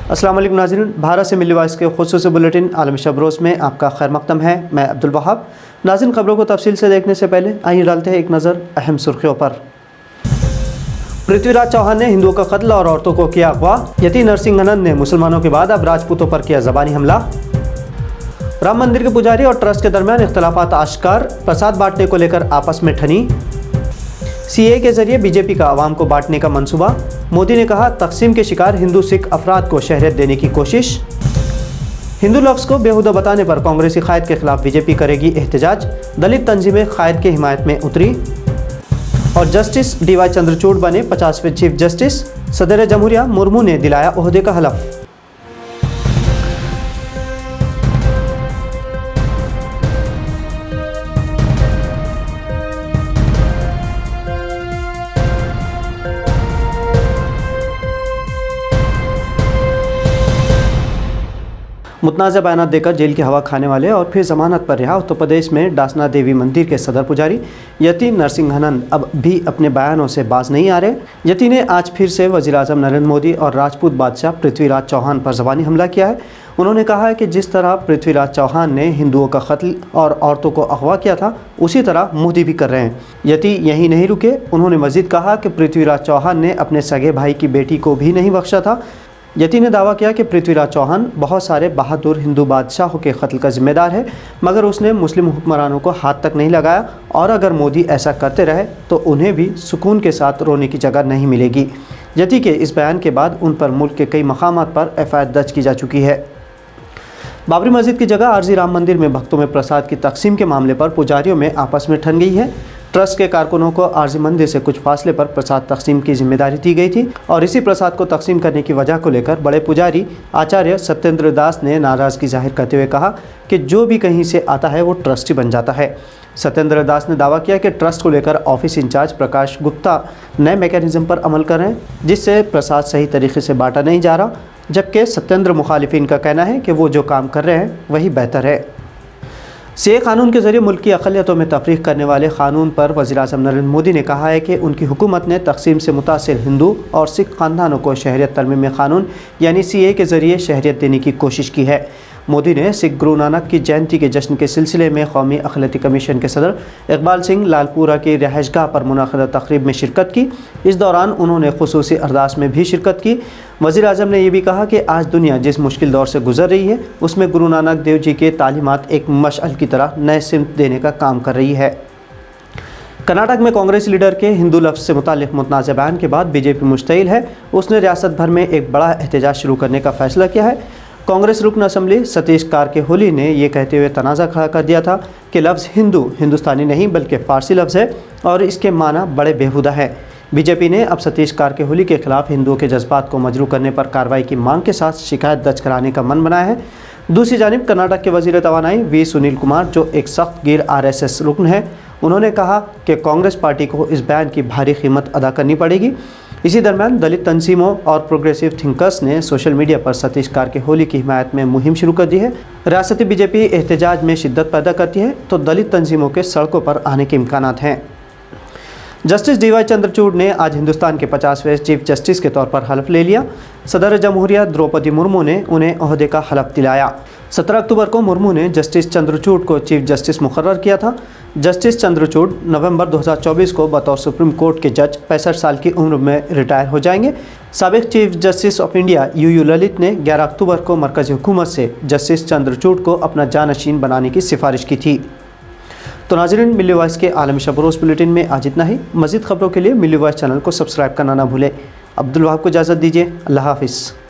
अस्सलाम वालेकुम नाज़रीन, भारत से मिली वॉइस के खुसूसी बुलेटिन आलमी शब-रोज़ में आपका खैर मक़दम है। मैं अब्दुल वहाब। नाज़रीन, खबरों को तफसील से देखने से पहले आइए डालते हैं एक नज़र अहम सुर्खियों पर। पृथ्वीराज चौहान ने हिंदुओं का कत्ल और औरतों को किया अगवा। यति नरसिंह हनन ने मुसलमानों के बाद अब राजपूतों पर किया ज़बानी हमला। राम मंदिर के पुजारी और ट्रस्ट के दरमियान इख्तलाफात आश्कार, प्रसाद बांटने को लेकर आपस में ठनी। सीए के जरिए बीजेपी का आवाम को बांटने का मंसूबा। मोदी ने कहा तकसीम के शिकार हिंदू सिख अफराद को शहरियत देने की कोशिश। हिंदू लफ्ज़ को बेहुदा बताने पर कांग्रेसी कायद के खिलाफ बीजेपी करेगी एहतजाज। दलित तंजीमें कायद की हिमायत में उतरी। और जस्टिस DY चंद्रचूड़ बने 50वें चीफ जस्टिस। सदर जमहूरिया मुर्मू ने दिलाया ओहदे का हलफ। मुतनाज़ा बयान देकर जेल की हवा खाने वाले और फिर जमानत पर रिहा उत्तर प्रदेश में डासना देवी मंदिर के सदर पुजारी यति नरसिंह हनन अब भी अपने बयानों से बाज नहीं आ रहे। यति ने आज फिर से वज़ीर-ए-आज़म नरेंद्र मोदी और राजपूत बादशाह पृथ्वीराज चौहान पर ज़बानी हमला किया है। उन्होंने कहा है कि जिस तरह पृथ्वीराज चौहान ने हिंदुओं का कत्ल और औरतों को अगवा किया था, उसी तरह मोदी भी कर रहे हैं। यति यहीं नहीं रुके, उन्होंने मज़ीद कहा कि पृथ्वीराज चौहान ने अपने सगे भाई की बेटी को भी नहीं बख्शा था। यति ने दावा किया कि पृथ्वीराज चौहान बहुत सारे बहादुर हिंदू बादशाहों के कत्ल का जिम्मेदार है, मगर उसने मुस्लिम हुक्मरानों को हाथ तक नहीं लगाया और अगर मोदी ऐसा करते रहे तो उन्हें भी सुकून के साथ रोने की जगह नहीं मिलेगी। यति के इस बयान के बाद उन पर मुल्क के कई मकामात पर FIR दर्ज की जा चुकी है। बाबरी मस्जिद की जगह आरजी राम मंदिर में भक्तों में प्रसाद की तकसीम के मामले पर पुजारियों में आपस में ठन गई है। ट्रस्ट के कारकुनों को आरजी मंदिर से कुछ फासले पर प्रसाद तकसीम की जिम्मेदारी दी गई थी और इसी प्रसाद को तकसीम करने की वजह को लेकर बड़े पुजारी आचार्य सत्येंद्र दास ने नाराज़गी जाहिर करते हुए कहा कि जो भी कहीं से आता है वो ट्रस्टी बन जाता है। सत्येंद्र दास ने दावा किया कि ट्रस्ट को लेकर ऑफिस इंचार्ज प्रकाश गुप्ता नए मैकेनिज्म पर अमल कर रहे हैं, जिससे प्रसाद सही तरीके से बांटा नहीं जा रहा, जबकि सत्येंद्र मुखालिफिन का कहना है कि वो जो काम कर रहे हैं वही बेहतर है। सीए कानून के जरिए मुल्क की अक़लियतों में तफरीक करने वाले कानून पर वज़ीर-ए-आज़म नरेंद्र मोदी ने कहा है कि उनकी हुकूमत ने तकसीम से मुतासिर हिंदू और सिख ख़ानदानों को शहरियत तरमीम क़ानून यानी CA के ज़रिए शहरियत देने की कोशिश की है। मोदी ने सिख गुरु नानक की जयंती के जश्न के सिलसिले में कौमी अक़लियती कमीशन के सदर इकबाल सिंह लालपुरा की रिहाइशगाह पर मुनाक़िदा तक़रीब में शिरकत की। इस दौरान उन्होंने खुसूसी अरदास में भी शिरकत की। वज़ीर-ए-आज़म ने यह भी कहा कि आज दुनिया जिस मुश्किल दौर से गुजर रही है, उसमें गुरु नानक देव जी के तालीमात एक मशअल की तरह नए सिमत देने का काम कर रही है। कर्नाटक में कांग्रेस लीडर के हिंदू लफ्ज़ से मुतालिक मुतनाज़ा बयान के बाद बीजेपी मुश्तइल है। उसने रियासत भर में एक बड़ा एहतजाज शुरू करने का फ़ैसला किया है। कांग्रेस रुकन असम्बली सतीश कारकेहोली ने यह कहते हुए तनाज़ा खड़ा कर दिया था कि लफ्ज़ हिंदू हिंदुस्तानी नहीं बल्कि फ़ारसी लफ्ज़ है और इसके माना बड़े बेहुदा है। बीजेपी ने अब सतीश कारकेहोली के खिलाफ हिंदुओं के जज्बात को मजरू करने पर कार्रवाई की मांग के साथ शिकायत दर्ज कराने का मन बनाया है। दूसरी जानिब कर्नाटक के वज़ीर तवानाई V सुनील कुमार, जो एक सख्त गिर RSS रुकन है, उन्होंने कहा कि कांग्रेस पार्टी को इस बयान की भारी कीमत अदा करनी पड़ेगी। इसी दरमियान दलित तंजीमों और प्रोग्रेसिव थिंकर्स ने सोशल मीडिया पर सतीश कारकेहोली की हिमायत में मुहिम शुरू कर दी है। रियासती बीजेपी एहतजाज में शिद्दत पैदा करती है तो दलित तंजीमों के सड़कों पर आने के इम्कानात हैं। जस्टिस DY चंद्रचूड़ ने आज हिंदुस्तान के 50वें चीफ जस्टिस के तौर पर हलफ ले लिया। सदर जमहूरिया द्रौपदी मुर्मू ने उन्हें ओहदे का हलफ दिलाया। 17 अक्टूबर को मुर्मू ने जस्टिस चंद्रचूड़ को चीफ जस्टिस मुकर्रर किया था। जस्टिस चंद्रचूड़ नवंबर 2024 को बतौर सुप्रीम कोर्ट के जज 65 साल की उम्र में रिटायर हो जाएंगे। साबिक chief justice of India UU Lalit ने 11 अक्टूबर को मरकज़ी हुकूमत से जस्टिस चंद्रचूड़ को अपना जानशीन बनाने की सिफारिश की थी। तो नाज़रीन, मिली वॉइस के आलमी शब-रोज़ बुलेटिन में आज इतना ही। मज़ीद खबरों के लिए मिली वॉइस चैनल को सब्सक्राइब करना ना भूलें। अब्दुल वहाब को इजाज़त दीजिए। अल्लाह हाफ़िज़।